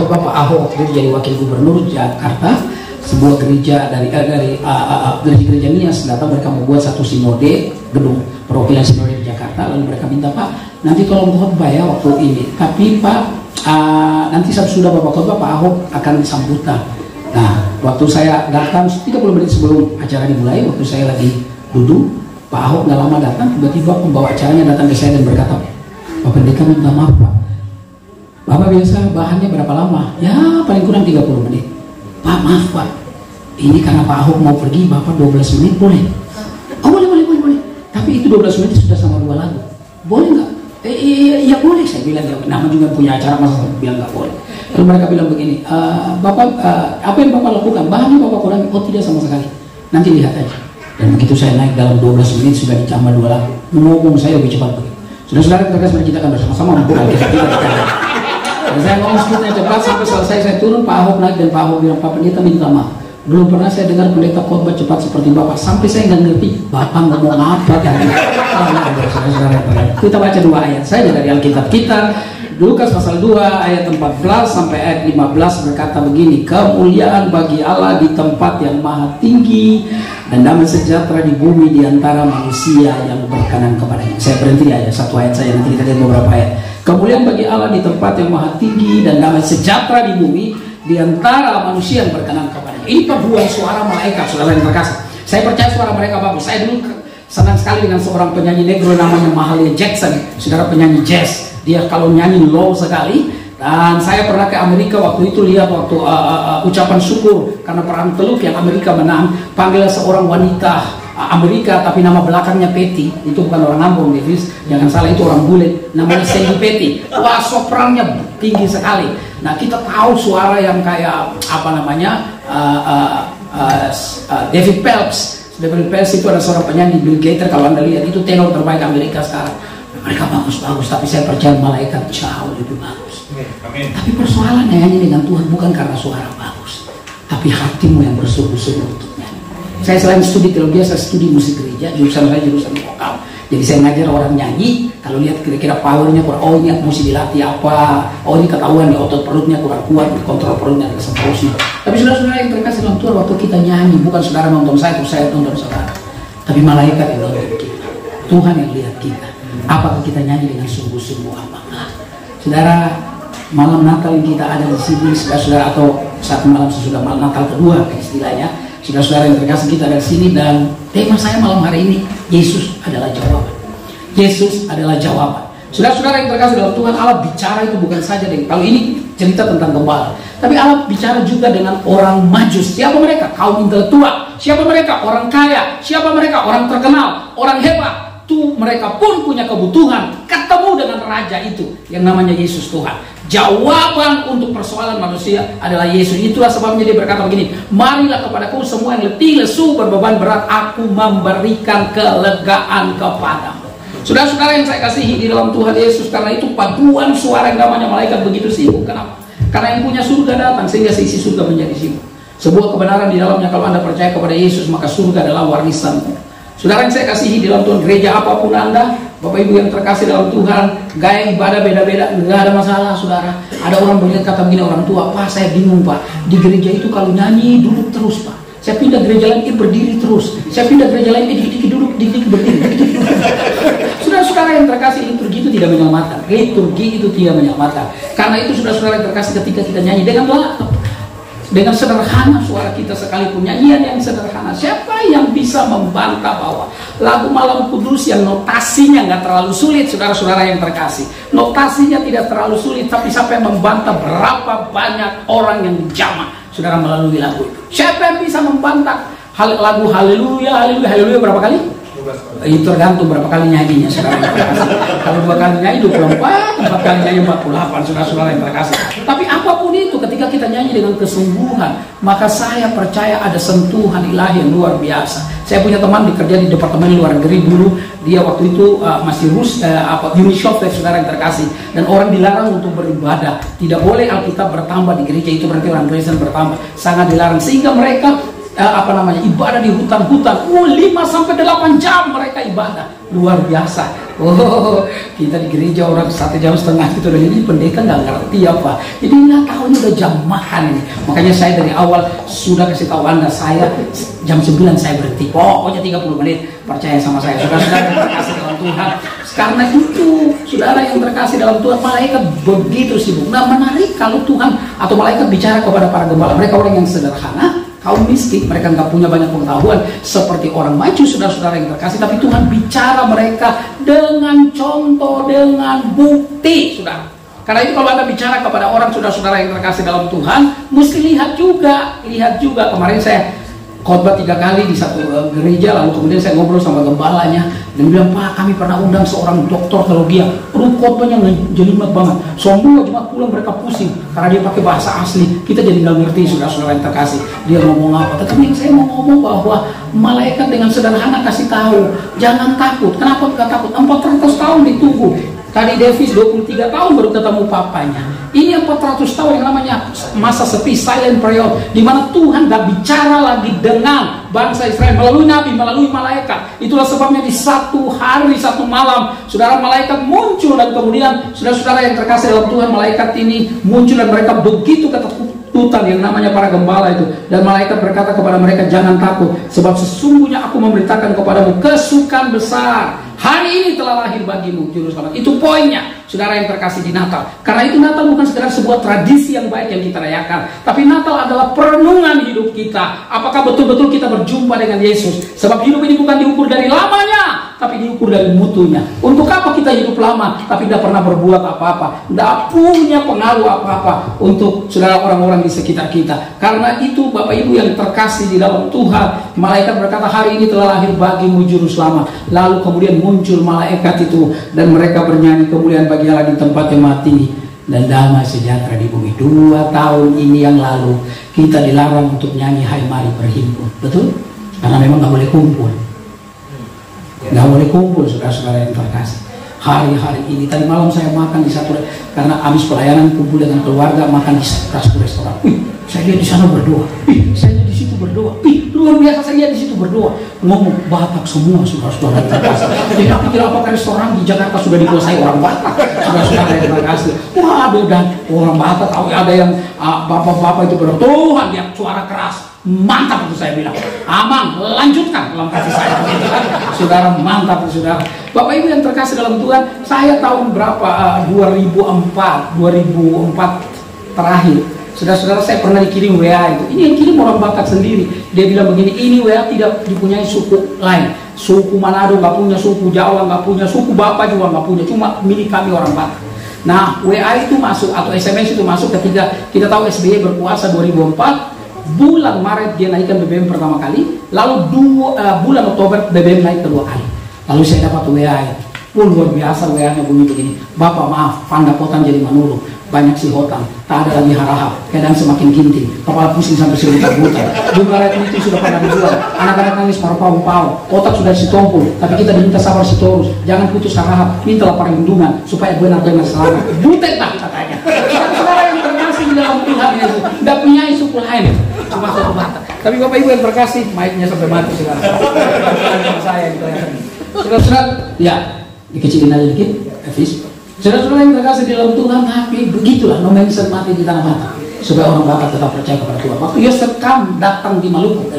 khotbah Pak Ahok waktu itu jadi wakil gubernur Jakarta, sebuah gereja dari gereja Nias datang, mereka membuat satu sinode, gedung perwakilan sinode di Jakarta. Lalu mereka minta, Pak, nanti tolong khotbah ya waktu ini, tapi Pak nanti sudah Bapak khotbah Pak Ahok akan sambutan. Nah, waktu saya datang 30 menit sebelum acara dimulai, waktu saya lagi duduk, Pak Ahok nggak lama datang, tiba-tiba pembawa acaranya datang ke saya dan berkata, Pak Pendeta minta maaf Pak, Bapak biasa bahannya berapa lama? Ya paling kurang 30 menit. Pak, maaf Pak, ini karena Pak Ahok mau pergi, Bapak 12 menit boleh? Oh boleh. Tapi itu 12 menit sudah sama 2 lagu, boleh nggak? Iya boleh, saya bilang, ya, nama juga punya acara, masa saya bilang nggak boleh. Lalu mereka bilang begini, Bapak, apa yang Bapak lakukan? Bahannya Bapak kurangi? Oh tidak sama sekali, nanti lihat aja. Dan begitu saya naik dalam 12 menit sudah ditambah 2 lagu, ngomong saya lebih cepat begitu. Saudara-saudara, kita akan bersama-sama membuka Alkitab kita. Dan saya ngomong sebutnya cepat sampai selesai, saya turun, Pak Ahok naik dan Pak Ahok bilang, Pak Pendeta minta maaf, belum pernah saya dengar pendeta khotbah cepat seperti Bapak, sampai saya nggak ngerti Bapak ngomong apa kan. Kita baca 2 ayat saja dari Alkitab kita. Lukas pasal 2 ayat 14 sampai ayat 15 berkata begini, kemuliaan bagi Allah di tempat yang maha tinggi dan damai sejahtera di bumi di antara manusia yang berkenan kepadanya. Saya berhenti aja satu ayat saja, nanti kita lihat beberapa ayat. Kemuliaan bagi Allah di tempat yang maha tinggi dan damai sejahtera di bumi di antara manusia yang berkenan kepadanya. Ini paduan suara malaikat, saudara yang terkasih. Saya percaya suara mereka bagus. Saya dulu senang sekali dengan seorang penyanyi negro namanya Mahalia Jackson, saudara, penyanyi jazz. Dia kalau nyanyi low sekali. Dan saya pernah ke Amerika waktu itu, lihat waktu ucapan syukur karena perang Teluk yang Amerika menang, panggil seorang wanita Amerika tapi nama belakangnya Petty. Itu bukan orang Ambon, Davis, jangan salah, itu orang bule, namanya Sandy Petty. Wah, soprannya tinggi sekali. Nah, kita tahu suara yang kayak apa namanya, David Phelps. David Phelps itu ada seorang penyanyi, Bill Gaither, kalau Anda lihat itu tenor terbaik Amerika sekarang. Mereka bagus-bagus, tapi saya percaya malaikat jauh lebih bagus. Amin. Tapi persoalannya hanya dengan Tuhan bukan karena suara bagus, tapi hatimu yang bersungguh-sungguh untuk nyanyi. Saya selain studi teologi, saya studi musik gereja, jurusan saya jurusan vokal. Jadi saya ngajar orang nyanyi, kalau lihat kira-kira powernya kurang, oh ini mesti dilatih apa, oh ini ketahuan di otot perutnya kurang kuat, kontrol perutnya dan seterusnya. Tapi saudara-saudara yang terkasih dalam Tuhan, waktu kita nyanyi, bukan saudara nonton saya, terus saya nonton saudara, tapi malaikat yang nonton kita, Tuhan yang lihat kita. Apakah kita nyanyi dengan sungguh-sungguh apakah? Saudara, malam Natal yang kita ada di sini, saudara, atau satu malam sesudah malam Natal kedua istilahnya, saudara-saudara yang terkasih, kita ada di sini, dan tema saya malam hari ini, Yesus adalah jawaban. Yesus adalah jawaban. Saudara-saudara yang terkasih dalam Tuhan, Allah bicara itu bukan saja dengan, kalau ini cerita tentang gembala, tapi Allah bicara juga dengan orang Majus. Siapa mereka? Kaum intelektual. Siapa mereka? Orang kaya. Siapa mereka? Orang terkenal, orang hebat. Tuh mereka pun punya kebutuhan, ketemu dengan raja itu yang namanya Yesus Tuhan. Jawaban untuk persoalan manusia adalah Yesus. Itulah sebabnya dia berkata begini, marilah kepadaku semua yang letih, lesu, berbeban berat, aku memberikan kelegaan kepadamu. Saudara-saudara yang saya kasihi di dalam Tuhan Yesus, karena itu paduan suara yang namanya malaikat begitu sibuk. Kenapa? Karena yang punya surga datang sehingga seisi surga menjadi sibuk. Sebuah kebenaran di dalamnya, kalau Anda percaya kepada Yesus, maka surga adalah warisanmu. Saudara yang saya kasihi di dalam Tuhan, gereja apapun Anda, Bapak Ibu yang terkasih dalam Tuhan, gaya ibadah beda-beda, nggak ada masalah, saudara. Ada orang berlihat kata begini, orang tua, Pak saya bingung Pak, di gereja itu kalau nyanyi duduk terus Pak. Saya pindah gereja lain, berdiri terus. Saya pindah gereja lain, dikit-dikit duduk, dikit-dikit berdiri. Saudara-saudara yang terkasih, liturgi itu tidak menyelamatkan. Liturgi itu tidak menyelamatkan. Karena itu saudara-saudara yang terkasih, ketika kita nyanyi dengan sederhana suara kita sekalipun, nyanyian yang sederhana, siapa yang bisa membantah bahwa lagu Malam Kudus yang notasinya nggak terlalu sulit, saudara-saudara yang terkasih, notasinya tidak terlalu sulit, tapi siapa yang membantah berapa banyak orang yang dijamah, saudara, melalui lagu itu? Siapa yang bisa membantah lagu Haleluya, Haleluya, Haleluya berapa kali? Itu tergantung berapa kali nyanyinya, saudara yang terkasih. Kalau 2 kali nyanyi 24, 4 kali nyanyi 48, saudara-saudara yang terkasih. Tapi apapun itu, ketika kita nyanyi dengan kesungguhan, maka saya percaya ada sentuhan ilahi yang luar biasa. Saya punya teman bekerja di departemen luar negeri dulu. Dia waktu itu masih Unishof, saudara yang terkasih. Dan orang dilarang untuk beribadah. Tidak boleh Alkitab bertambah di gereja, itu berarti orang Kristen bertambah. Sangat dilarang. Sehingga mereka ibadah di hutan-hutan. 5-8 jam mereka ibadah. Luar biasa. Kita di gereja orang 1,5 jam gitu. Dan ini pendeta nggak ngerti apa. Jadi nggak tahu ini udah jam makan ini. Makanya saya dari awal sudah kasih tahu Anda, saya jam 9 saya berhenti. Pokoknya 30 menit. Percaya sama saya. Saudara-saudara yang terkasih dalam Tuhan. Karena itu, saudara yang terkasih dalam Tuhan, malaikat begitu sibuk. Nah, menarik kalau Tuhan atau malaikat bicara kepada para gembala. Mereka orang yang sederhana, kaum miskin, mereka nggak punya banyak pengetahuan seperti orang maju, saudara-saudara yang terkasih. Tapi Tuhan bicara mereka dengan contoh, dengan bukti, saudara. Karena itu kalau Anda bicara kepada orang, saudara-saudara yang terkasih dalam Tuhan, mesti lihat juga. Kemarin saya khotbah 3 kali di satu gereja, lalu kemudian saya ngobrol sama gembalanya dan bilang, Pak, kami pernah undang seorang dokter teologi. Khotbahnya jelimet banget. Semua cuma pulang mereka pusing karena dia pakai bahasa asli. Kita jadi nggak ngerti, saudara-saudara yang terkasih. Dia ngomong apa? Tetapi saya mau ngomong bahwa malaikat dengan sederhana kasih tahu, jangan takut. Kenapa nggak takut? 400 tahun ditunggu. Tadi Davis 23 tahun baru ketemu papanya. Ini 400 tahun yang namanya masa sepi, silent period, di mana Tuhan gak bicara lagi dengan bangsa Israel melalui nabi, melalui malaikat. Itulah sebabnya di satu hari, satu malam, saudara, malaikat muncul. Dan kemudian saudara-saudara yang terkasih dalam Tuhan, malaikat ini muncul dan mereka begitu ketakutan yang namanya para gembala itu. Dan malaikat berkata kepada mereka, jangan takut, sebab sesungguhnya aku memberitakan kepadamu kesukaan besar. Hari ini telah lahir bagimu juru selamat. Itu poinnya, saudara yang terkasih, di Natal. Karena itu Natal bukan sekedar sebuah tradisi yang baik yang kita rayakan, tapi Natal adalah perenungan hidup kita. Apakah betul-betul kita berjumpa dengan Yesus? Sebab hidup ini bukan diukur dari lamanya, tapi diukur dari mutunya. Untuk apa kita hidup lama tapi tidak pernah berbuat apa-apa, tidak punya pengaruh apa-apa untuk saudara orang-orang di sekitar kita? Karena itu Bapak Ibu yang terkasih di dalam Tuhan, malaikat berkata, hari ini telah lahir bagimu juru selamat. Lalu kemudian muncul malaikat itu dan mereka bernyanyi, kemuliaan bagi Allah di tempat yang maha tinggi dan damai sejahtera di bumi. 2 tahun ini yang lalu kita dilarang untuk nyanyi hai mari berhimpun, betul? Karena memang nggak boleh kumpul, nggak boleh kumpul, saudara-saudara yang terkasih. Hari-hari ini, tadi malam saya makan di satu, karena habis pelayanan kumpul dengan keluarga, makan di satu restoran. Saya lihat di sana berdoa, saya di situ berdoa, luar biasa, saya lihat di situ berdoa, ngomong Batak semua, saudara-saudara yang terkasih. Jadi aku kira apakah restoran di Jakarta sudah dikuasai orang Batak, saudara-saudara yang terkasih. Wah, beda orang Batak, ada yang bapak-bapak itu berdoa, Tuhan, lihat suara keras, mantap itu saya bilang. Amang, lanjutkan dalam kasih saya. Saudara, mantap saudara. Bapak Ibu yang terkasih dalam Tuhan, saya tahun berapa? 2004 terakhir. Saudara-saudara, saya pernah dikirim WA itu. Ini yang kirim orang Batak sendiri. Dia bilang begini, ini WA tidak dipunyai suku lain. Suku Manado nggak punya, suku Jawa nggak punya, suku Bapak juga nggak punya. Cuma milik kami orang Batak. Nah, WA itu masuk atau SMS itu masuk ketika kita tahu SBY berkuasa 2004. Bulan Maret dia naikkan BBM pertama kali, lalu bulan Oktober BBM naik kedua kali. Lalu saya dapat WA, luar biasa WA-nya bunyi begini, Bapak maaf, pandapotan jadi menurun, banyak si hotang, tak ada lagi harahap, keadaan semakin ginting, kepala pusing sampai sebutan-butan, bunga red itu sudah pada dijual, anak-anak nangis paru-paru, otak sudah ditumpul, tapi kita diminta sabar seterus, jangan putus harahap, minta laporan undungan supaya benar-benar selamat. Butet lah katanya. Saudara yang terkasih di dalam Tuhan Yesus, tidak punya suku lain, cuma suku Batak. Tapi Bapak Ibu yang terkasih, mic-nya sampai mati saudara. Saya gitu ya. Saudara-saudara, ya dikecilin aja dikit, Efis. Saudara-saudara yang terkasih di dalam Tuhan, tapi begitulah no mention mati di tanah Batak supaya orang Batak tetap percaya kepada Tuhan. Waktu Yosef Kam datang di Maluku,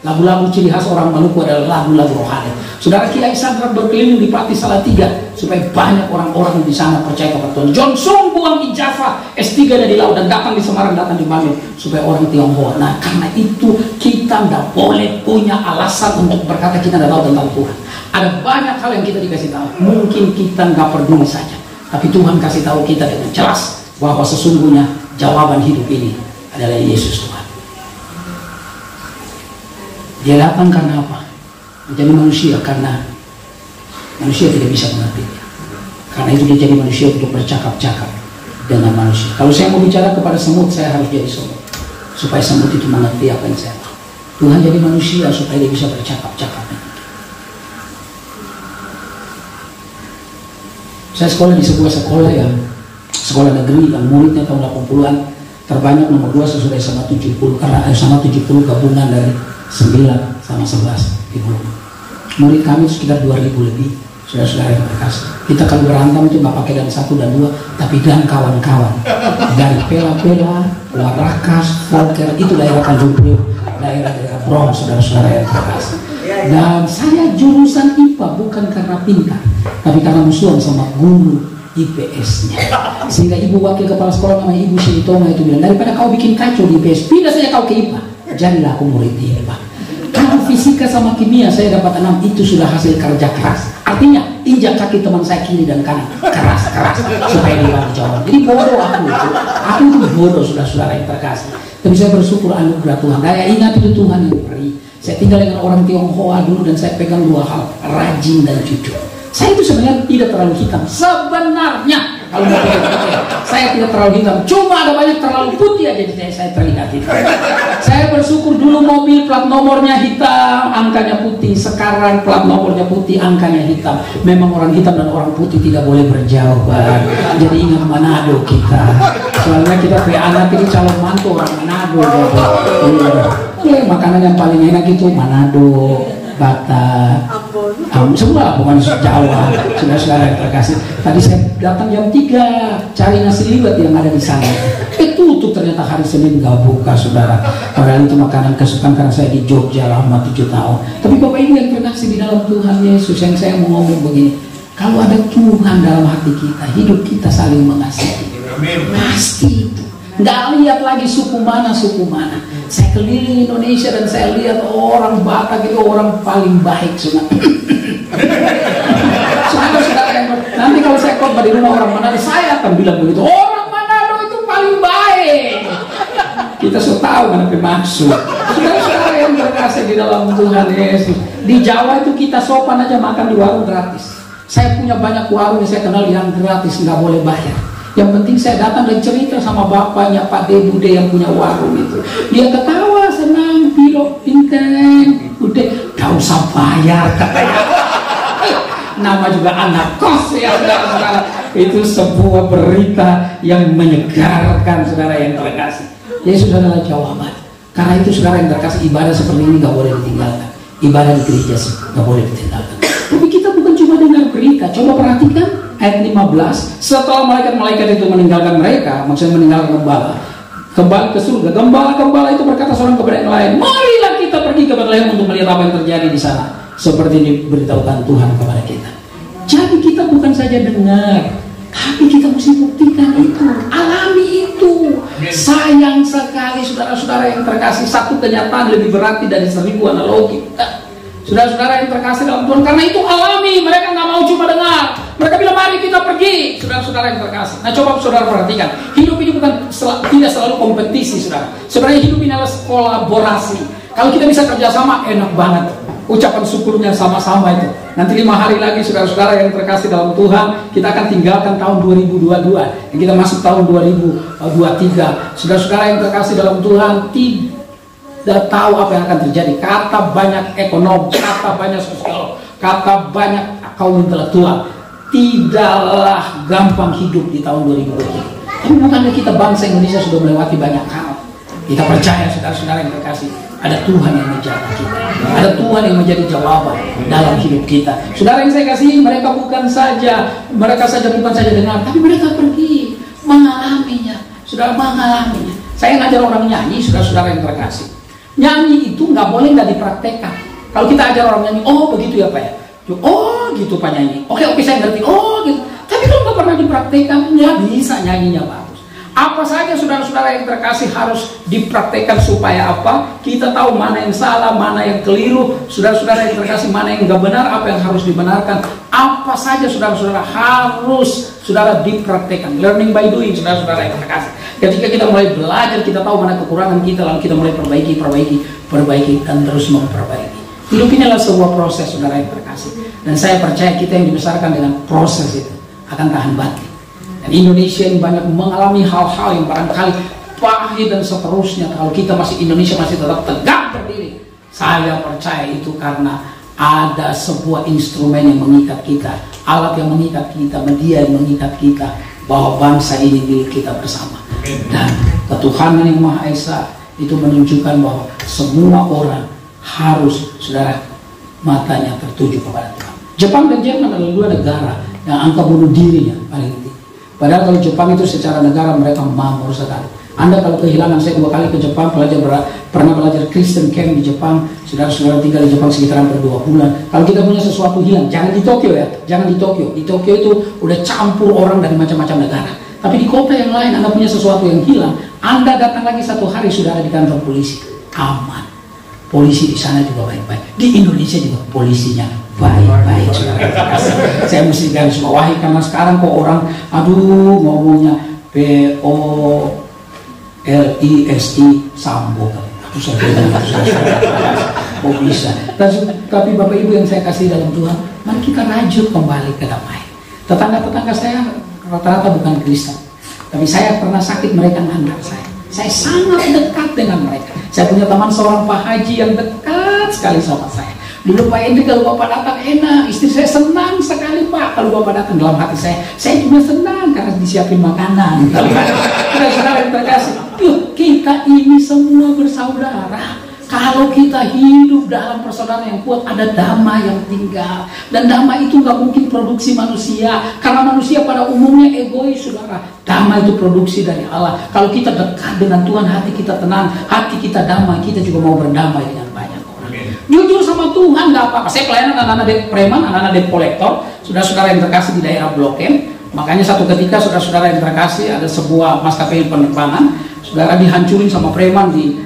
lagu-lagu ciri khas orang Maluku adalah lagu-lagu rohani. Saudara, Kiai Sadrak berkeliling di Pati Salatiga supaya banyak orang-orang di sana percaya kepada Tuhan. John Sung buang ijazah S3 dari laut dan datang di Semarang, datang di Bandung supaya orang Tionghoa. Nah, karena itu kita tidak boleh punya alasan untuk berkata kita tidak tahu tentang Tuhan. Ada banyak hal yang kita dikasih tahu, mungkin kita nggak peduli saja, tapi Tuhan kasih tahu kita dengan jelas bahwa sesungguhnya jawaban hidup ini adalah Yesus Tuhan. Dia datang karena apa? Menjadi manusia karena manusia tidak bisa mengerti dia. Karena itu dia jadi manusia untuk bercakap-cakap dengan manusia. Kalau saya mau bicara kepada semut, saya harus jadi semut supaya semut itu mengerti apa yang saya mau. Tuhan jadi manusia supaya dia bisa bercakap-cakap. Saya sekolah di sebuah sekolah negeri yang muridnya tahun 80-an Terbanyak nomor 2 sesudah sama 70, karena sama 70 gabungan dari 9 sama 11 di Bulu. Murid kami sekitar 2000 lebih, saudara-saudara yang terkasih. Kita kalau berantem itu nggak pakai dan 1 dan 2, tapi dan kawan-kawan dari Pela-Pela, Warakas, Volker, itu daerah Tanjung Priok, daerah Bronx, saudara-saudara yang terkasih. Dan saya jurusan IPA bukan karena pintar, tapi karena musuhan sama guru IPS-nya. Sehingga ibu wakil kepala sekolah namanya Ibu Sinitoma itu bilang, daripada kau bikin kacau di IPS, pindah saja kau ke IPA. Jadilah aku murid di IPA. Kalau fisika sama kimia saya dapat 6, itu sudah hasil kerja keras. Artinya injak kaki teman saya kiri dan kanan keras supaya dia dijawab. Jadi bodoh aku itu bodoh, saudara-saudara yang terkasih. Tapi saya bersyukur anugerah Tuhan. Saya ingat itu Tuhan yang beri. Saya tinggal dengan orang Tionghoa dulu dan saya pegang 2 hal, rajin dan jujur. Saya itu sebenarnya tidak terlalu hitam. Sebenarnya kalau mau saya tidak terlalu hitam. Cuma ada banyak terlalu putih aja jadi saya terlihat hitam. Saya bersyukur dulu mobil plat nomornya hitam, angkanya putih. Sekarang plat nomornya putih, angkanya hitam. Memang orang hitam dan orang putih tidak boleh berjauhan. Jadi ingat Manado kita. Soalnya kita punya anak ini calon mantu orang Manado. Makanan yang paling enak itu Manado, Batak, semua bukan Jawa. Saudara-saudara yang terkasih, tadi saya datang jam 3 cari nasi liwet yang ada di sana. Tutup ternyata hari Senin nggak buka, saudara. Padahal itu makanan kesukaan karena saya di Jogja lama 7 tahun. Tapi Bapak Ibu yang terkasih di dalam Tuhan Yesus, yang saya mau ngomong begini, kalau ada Tuhan dalam hati kita, hidup kita saling mengasihi. Pasti itu. Nggak lihat lagi suku mana. Saya keliling Indonesia dan saya lihat orang Batak itu orang paling baik, saudara. Nanti kalau saya khotbah di rumah orang Manado, saya akan bilang begitu. Orang Manado itu paling baik. Kita sudah tahu mana maksud. Saudara-saudara yang terkasih di dalam Tuhan Yesus, di Jawa itu kita sopan aja makan di warung gratis. Saya punya banyak warung yang saya kenal yang gratis, nggak boleh bayar. Yang penting saya datang dan cerita sama bapaknya Pak De Bude yang punya warung itu. Dia ketawa, senang, pilok, pinter, udah gak usah bayar katanya. Nama juga anak kos ya saudara-saudara. Itu sebuah berita yang menyegarkan, saudara yang terkasih. Yesus adalah jawaban. Karena itu saudara yang terkasih, ibadah seperti ini gak boleh ditinggalkan. Ibadah di gereja gak boleh ditinggalkan. Tapi kita bukan cuma dengar berita. Coba perhatikan ayat 15, setelah malaikat-malaikat itu meninggalkan mereka, maksudnya meninggalkan gembala, kembali ke surga. Gembala itu berkata seorang kepada yang lain, marilah kita pergi ke Betlehem untuk melihat apa yang terjadi di sana, seperti diberitahukan Tuhan kepada kita. Jadi kita bukan saja dengar, tapi kita mesti buktikan itu, alami itu. Sayang sekali saudara-saudara yang terkasih, satu kenyataan lebih berarti dari 1000 analogi. Saudara-saudara yang terkasih dalam Tuhan, karena itu alami, mereka nggak mau cuma dengar. Mereka bilang mari kita pergi, saudara-saudara yang terkasih. Nah coba saudara perhatikan, hidup ini bukan tidak selalu kompetisi, saudara. Sebenarnya hidup ini adalah kolaborasi. Kalau kita bisa kerjasama, enak banget. Ucapan syukurnya sama-sama itu. Nanti 5 hari lagi saudara-saudara yang terkasih dalam Tuhan, kita akan tinggalkan tahun 2022 dan kita masuk tahun 2023. Saudara-saudara yang terkasih dalam Tuhan, tidak tahu apa yang akan terjadi. Kata banyak ekonom, kata banyak sosiolog, kata banyak kaum intelektual, tidaklah gampang hidup di tahun 2023. Tapi makanya kita bangsa Indonesia sudah melewati banyak hal. Kita percaya saudara-saudara yang terkasih, ada Tuhan yang menjaga kita, ada Tuhan yang menjadi jawaban dalam hidup kita. Saudara yang saya kasih, mereka bukan saja dengar, tapi mereka pergi mengalaminya. Saudara mengalaminya. Saya ngajar orang nyanyi, saudara-saudara yang terkasih. Nyanyi itu nggak boleh nggak dipraktekkan. Kalau kita ajar orang nyanyi, oh begitu ya Pak ya, oh gitu Pak nyanyi, oke saya ngerti, oh gitu. Tapi kalau nggak pernah dipraktekkan, nggak bisa nyanyinya bagus. Apa saja saudara-saudara yang terkasih harus dipraktekkan supaya apa? Kita tahu mana yang salah, mana yang keliru. Saudara-saudara yang terkasih, mana yang nggak benar, apa yang harus dibenarkan. Apa saja saudara-saudara harus saudara dipraktekkan. Learning by doing, saudara-saudara yang terkasih. Ketika kita mulai belajar, kita tahu mana kekurangan kita, lalu kita mulai perbaiki, dan terus memperbaiki. Hidup ini adalah sebuah proses, saudara yang terkasih. Dan saya percaya kita yang dibesarkan dengan proses itu akan tahan banting. Dan Indonesia yang banyak mengalami hal-hal yang barangkali pahit dan seterusnya. Kalau kita Indonesia masih tetap tegak berdiri, saya percaya itu karena ada sebuah instrumen yang mengikat kita, alat yang mengikat kita, media yang mengikat kita, bahwa bangsa ini milik kita bersama. Dan ketuhanan yang Maha Esa itu menunjukkan bahwa semua orang harus, saudara, matanya tertuju kepada Tuhan. Jepang dan Jerman adalah dua negara yang angka bunuh dirinya paling tinggi. Padahal kalau Jepang itu secara negara mereka makmur sekali. Anda kalau kehilangan, saya 2 kali ke Jepang, pernah belajar Kristen camp di Jepang. Saudara-saudara tinggal di Jepang sekitar hampir 2 bulan. Kalau kita punya sesuatu hilang, jangan di Tokyo ya, jangan di Tokyo. Di Tokyo itu udah campur orang dari macam-macam negara. Tapi di kota yang lain, Anda punya sesuatu yang hilang, Anda datang lagi 1 hari sudah ada di kantor polisi, aman. Polisi di sana juga baik-baik. Di Indonesia juga polisinya baik-baik. Saya mesti garis bawahi karena sekarang kok orang, aduh, ngomongnya POLISI Sambo. Aku saya bilang kok bisa. Tapi Bapak Ibu yang saya kasih dalam Tuhan, mari kita rajut kembali ke damai. Tetangga-tetangga saya rata-rata bukan Kristen, tapi saya pernah sakit, mereka ngantar saya. Saya sangat dekat dengan mereka. Saya punya teman seorang Pak Haji yang dekat sekali sama saya. Dulu Pak Hendri kalau Bapak datang enak, istri saya senang sekali Pak kalau Bapak datang. Dalam hati saya juga senang karena disiapin makanan. Saudara yang terkasih, kita ini semua bersaudara. Kalau kita hidup dalam persaudaraan yang kuat, ada damai yang tinggal. Dan damai itu nggak mungkin produksi manusia, karena manusia pada umumnya egois, saudara. Damai itu produksi dari Allah. Kalau kita dekat dengan Tuhan, hati kita tenang, hati kita damai, kita juga mau berdamai dengan banyak orang. Jujur sama Tuhan nggak apa-apa. Saya pelayanan anak-anak debt preman, anak-anak debt collector, saudara-saudara yang terkasih di daerah Blok M. Makanya satu ketika saudara-saudara yang terkasih, ada sebuah maskapai penerbangan, saudara dihancurin sama preman di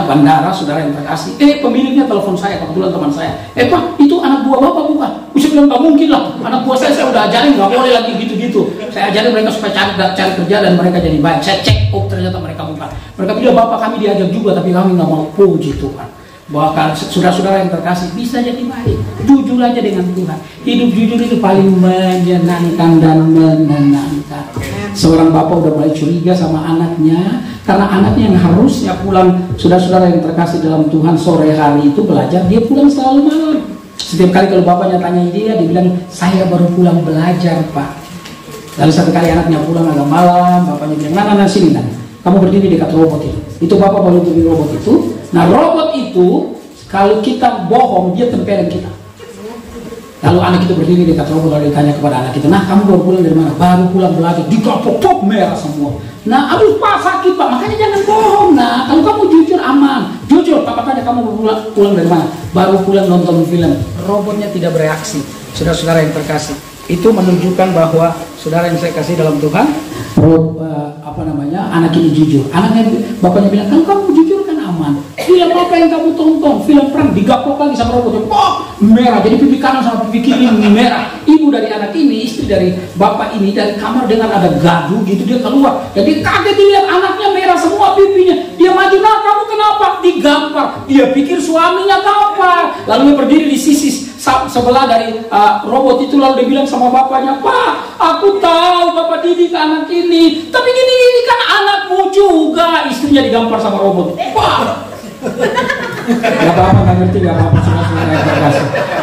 bandara, saudara yang terkasih. Pemiliknya telepon saya, kebetulan teman saya. Pak, itu anak buah Bapak bukan? Saya bilang nggak mungkin lah, anak buah saya udah ajarin nggak boleh lagi gitu-gitu. Saya ajarin mereka supaya cari kerja dan mereka jadi baik. Saya cek, ternyata mereka bukan. Mereka bilang, Bapak kami diajak juga, tapi kami nggak mau. Puji Tuhan. Bahkan saudara-saudara yang terkasih bisa jadi baik. Jujur aja dengan Tuhan. Hidup jujur itu paling menyenangkan dan menenangkan. Seorang bapak udah mulai curiga sama anaknya, karena anaknya yang harusnya pulang, saudara-saudara yang terkasih dalam Tuhan, sore hari itu belajar, dia pulang selalu malam. Setiap kali kalau bapaknya tanya dia bilang, saya baru pulang belajar Pak. Lalu satu kali anaknya pulang agak malam, bapaknya bilang, nah sini nah, kamu berdiri dekat robot itu. Itu bapak baru beli robot itu. Nah robot itu kalau kita bohong dia tempelin kita. Lalu anak itu berdiri dekat robot, lalu ditanya kepada anak itu, nah kamu baru pulang dari mana? Baru pulang belajar. Digapok-pok merah semua. Nah aduh Pak sakit Pak, makanya jangan bohong. Nah kalau kamu jujur aman. Jujur Papa tanya kamu pulang dari mana? Baru pulang nonton film. Robotnya tidak bereaksi. Saudara-saudara yang terkasih, itu menunjukkan bahwa saudara yang saya kasih dalam Tuhan, anak ini jujur. Anaknya, bapaknya bilang, kan kamu jujur kan aman. Film apa yang kamu tonton? Film perang, digapok lagi sama robotnya. Merah, jadi pipi kanan sama pipi kiri merah. Ibu dari anak ini, istri dari bapak ini, dari kamar dengan ada gaduh gitu, dia keluar. Jadi kaget dilihat anaknya merah semua pipinya. Dia maju, nah kamu kenapa? Digampar. Dia pikir suaminya gampar. Lalu dia berdiri di sisi sebelah dari robot itu, lalu dia bilang sama bapaknya, Pak, aku tahu Bapak didik anak ini, tapi ini kan anakmu juga. Istrinya digampar sama robot. Pak, gak apa-apa, gak ngerti, gak apa-apa.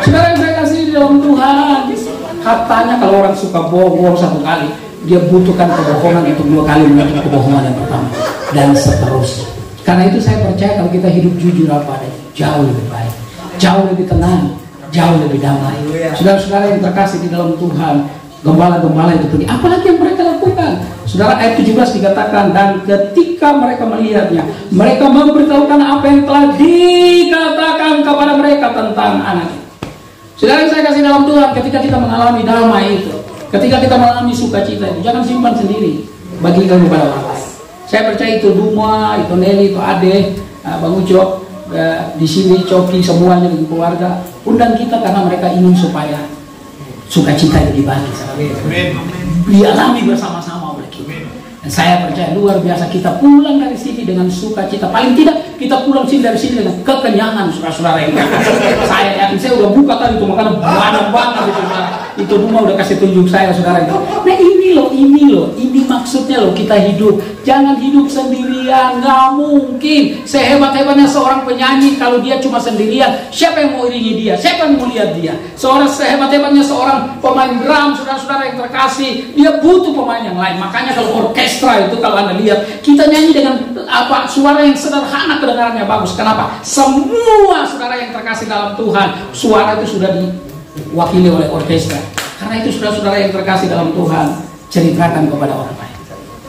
Saudara yang saya kasih di dalam Tuhan, katanya kalau orang suka bohong 1 kali, dia butuhkan kebohongan untuk 2 kali menutup kebohongan yang pertama, dan seterusnya. Karena itu saya percaya kalau kita hidup jujur apa adanya, jauh lebih baik, jauh lebih tenang, jauh lebih damai. Saudara-saudara yang terkasih di dalam Tuhan, gembala-gembala itu pergi. Apalagi yang mereka lakukan? Saudara, ayat 17 dikatakan, dan ketika mereka melihatnya, mereka memberitahukan apa yang telah dikatakan kepada mereka tentang anak itu. Saudara yang saya kasih dalam Tuhan, ketika kita mengalami damai itu, ketika kita mengalami sukacita itu, jangan simpan sendiri, bagikan kepada orang lain. Saya percaya itu Duma, itu Nelly, itu Ade, Bang Ucok, di sini Coki, semuanya dengan keluarga, undang kita karena mereka ingin supaya sukacita itu dibagi, dialami bersama-sama oleh kita. Dan saya percaya luar biasa kita pulang dari sini dengan sukacita. Paling tidak kita pulang dari sini dengan kekenyangan, saudara-saudara yang saya yakin, saya udah buka tadi itu makanan banyak banget itu. Itu Duma udah kasih tunjuk saya, saudara. Nah ini loh, ini loh, ini maksudnya loh kita hidup. Jangan hidup sendirian, nggak mungkin. Sehebat-hebatnya seorang penyanyi, kalau dia cuma sendirian, siapa yang mau iringi dia? Siapa yang mau lihat dia? Sehebat-hebatnya seorang pemain drum, saudara-saudara yang terkasih, dia butuh pemain yang lain. Makanya kalau orkestra itu, kalau Anda lihat, kita nyanyi dengan suara yang sederhana, kedengarannya bagus. Kenapa? Semua saudara yang terkasih dalam Tuhan, suara itu sudah diwakili oleh orkestra. Karena itu saudara-saudara yang terkasih dalam Tuhan, ceritakan kepada orang lain.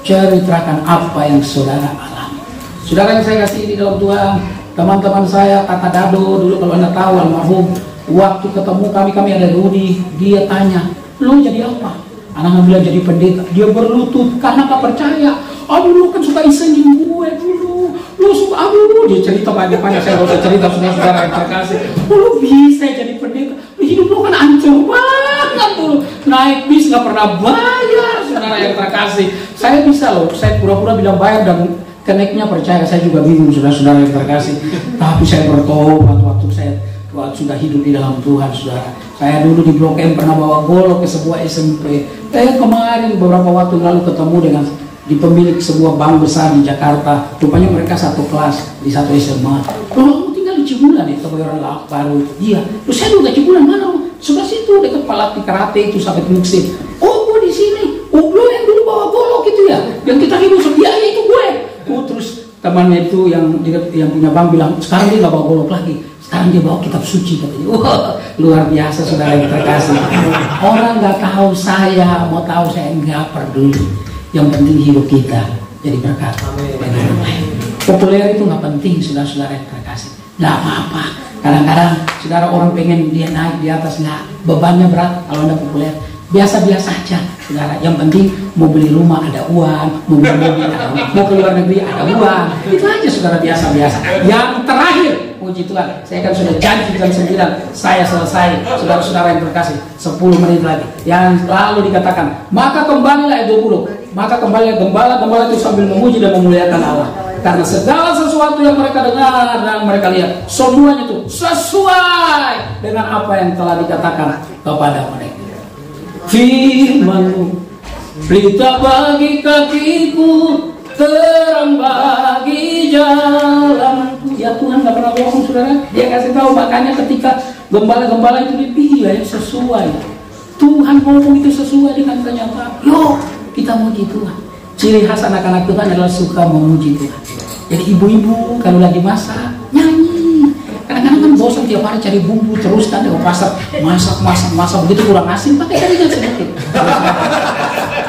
Ceritakan apa yang saudara alami. Saudara yang saya kasih di dalam Tuhan, teman-teman saya, Kata Dado, dulu kalau Anda tahu almarhum, waktu ketemu kami ada Rudi, dia tanya, lu jadi apa? Anak bilang jadi pendeta. Dia berlutut karena gak percaya. Aduh, lu kan suka isengin gue dulu. Lu suka, aduh, dia cerita banyak-banyak. Saya udah cerita saudara yang terkasih. Lu bisa jadi pendeta. Hidup lu kan hancur banget dulu. Naik bis gak pernah bayar, saudara yang terkasih. Saya bisa loh, saya pura-pura bilang bayar dan keneknya percaya. Saya juga bingung, saudara-saudara yang terkasih. Tapi saya bertobat waktu sudah hidup di dalam Tuhan, saudara. Saya dulu di Blok M pernah bawa golok ke sebuah SMP. Kemarin beberapa waktu lalu ketemu dengan di pemilik sebuah bank besar di Jakarta. Rupanya mereka satu kelas di satu SMA. Kalau tinggal di Cibulan ya, Kebayoran Baru. Iya. Terus saya juga Cibulan, mana? Sebelah situ dekat Palat Karate itu sampai Muksin. Oh, gue di sini. Oh, lo yang dulu bawa golok itu ya? Yang kita hidup sedia itu gue. Oh, terus temannya itu yang punya bank bilang, sekarang dia nggak bawa golok lagi. Sekarang dia bawa kitab suci katanya. Wah, luar biasa saudara yang terkasih. Orang nggak tahu saya, mau tahu saya nggak peduli. Yang penting hidup kita jadi berkat bagi orang lain. Populer itu nggak penting, saudara-saudara yang terkasih. Nggak apa-apa. Kadang-kadang saudara orang pengen dia naik di atas, nggak, bebannya berat kalau Anda populer. Biasa-biasa aja, saudara. Yang penting mau beli rumah ada uang, mau beli mobil ada uang, mau ke luar negeri ada uang. Itu aja saudara, biasa-biasa. Yang terakhir, puji Tuhan, saya kan sudah janji jam 9 saya selesai, saudara-saudara yang terkasih, 10 menit lagi. Yang lalu dikatakan, maka kembalilah ayat 20. Maka kembalilah gembala itu sambil memuji dan memuliakan Allah. Karena segala sesuatu yang mereka dengar dan mereka lihat, semuanya itu sesuai dengan apa yang telah dikatakan kepada mereka. Firman-Mu, pelita bagi kakiku, terang bagi jalanku. Ya Tuhan gak pernah bohong, saudara. Dia kasih tahu, makanya ketika gembala-gembala itu dipilih ya sesuai. Tuhan ngomong itu sesuai dengan kenyataan. Yuk, kita muji Tuhan. Ciri khas anak-anak Tuhan adalah suka memuji Tuhan. Jadi ibu-ibu kalau lagi masak, nyanyi. Kadang-kadang kan bosan tiap hari cari bumbu terus kan, ke pasar masak begitu kurang asin, pakai jaringan sedikit.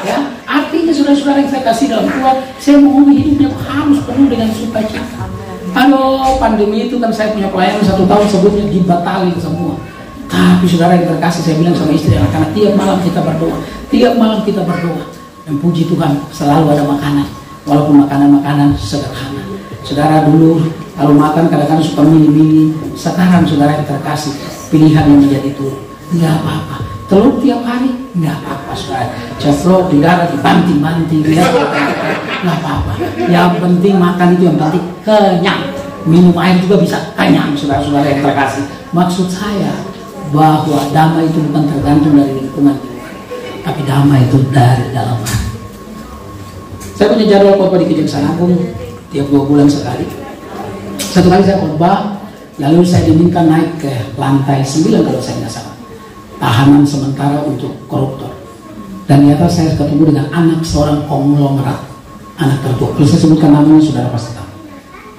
Ya, artinya saudara-saudara yang saya kasih dalam Tuhan, saya mau hidupnya harus penuh dengan sukacita. Aduh, pandemi itu kan saya punya pelayanan 1 tahun sebelumnya dibatalin semua. Tapi saudara yang terkasih, saya bilang sama istri anak-anak, tiap malam kita berdoa. Dan puji Tuhan selalu ada makanan, walaupun makanan-makanan sederhana. Saudara dulu kalau makan kadang-kadang suka mini-mini. Sekarang saudara yang terkasih, pilihan yang menjadi turun. Nggak apa-apa. Telur tiap hari, nggak apa-apa saudara. Ceplok di darah, dibanting-banting, nggak apa-apa. Yang penting makan itu, yang penting kenyang. Minum air juga bisa kenyang, saudara-saudara yang terkasih. Maksud saya bahwa damai itu bukan tergantung dari lingkungan di luar, tapi damai itu dari dalam hati. Saya punya jadwal khotbah di Kejaksaan Agung tiap 2 bulan sekali. Satu kali saya khotbah, lalu saya diminta naik ke lantai 9 kalau saya nggak salah, tahanan sementara untuk koruptor. Dan ternyata saya ketemu dengan anak seorang konglomerat, anak tertua. Kalau saya sebutkan namanya, saudara pasti tahu.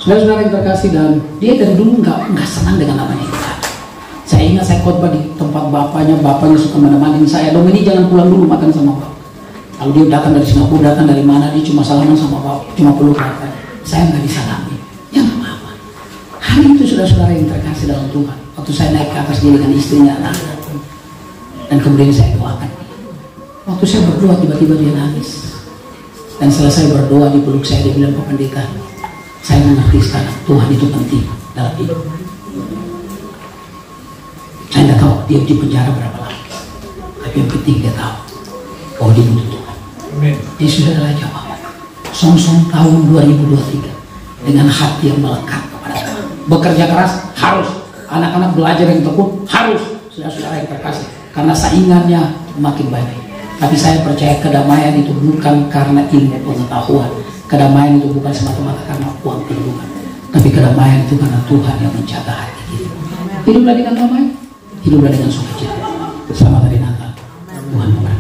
Saudara-saudara yang terkasih, dan dia dari dulu nggak senang dengan namanya itu. Saya ingat saya khotbah di tempat bapaknya suka menemani saya. Dong, ini jangan pulang dulu, makan sama bapak. Lalu dia datang dari Singapura, datang dari mana, dia cuma salaman sama bapak, cuma peluk bapak. Saya nggak disalami. Ya nggak apa-apa. Hari itu saudara-saudara yang terkasih dalam Tuhan, waktu saya naik ke atas dia dengan istrinya, anak-anak, dan kemudian saya doakan. Waktu saya berdoa, tiba-tiba dia nangis. Dan selesai berdoa, dipeluk saya, dia bilang, Pak Pendeta, saya mengerti sekarang Tuhan itu penting dalam hidup. Saya tidak tahu dia di penjara berapa lama, tapi yang penting dia tahu bahwa dia butuh Tuhan. Dia sudah adalah jawaban. Song-song tahun 2023 dengan hati yang melekat kepada Tuhan. Bekerja keras harus, anak-anak belajar yang tekun harus, saudara-saudara yang terkasih, karena saingannya makin banyak. Tapi saya percaya kedamaian itu bukan karena ilmu pengetahuan. Kedamaian itu bukan semata-mata karena uang kedudukan. Tapi kedamaian itu karena Tuhan yang menjaga hati kita. Hiduplah dengan damai, hiduplah dengan sukacita. Selamat hari Natal. Tuhan memberkati.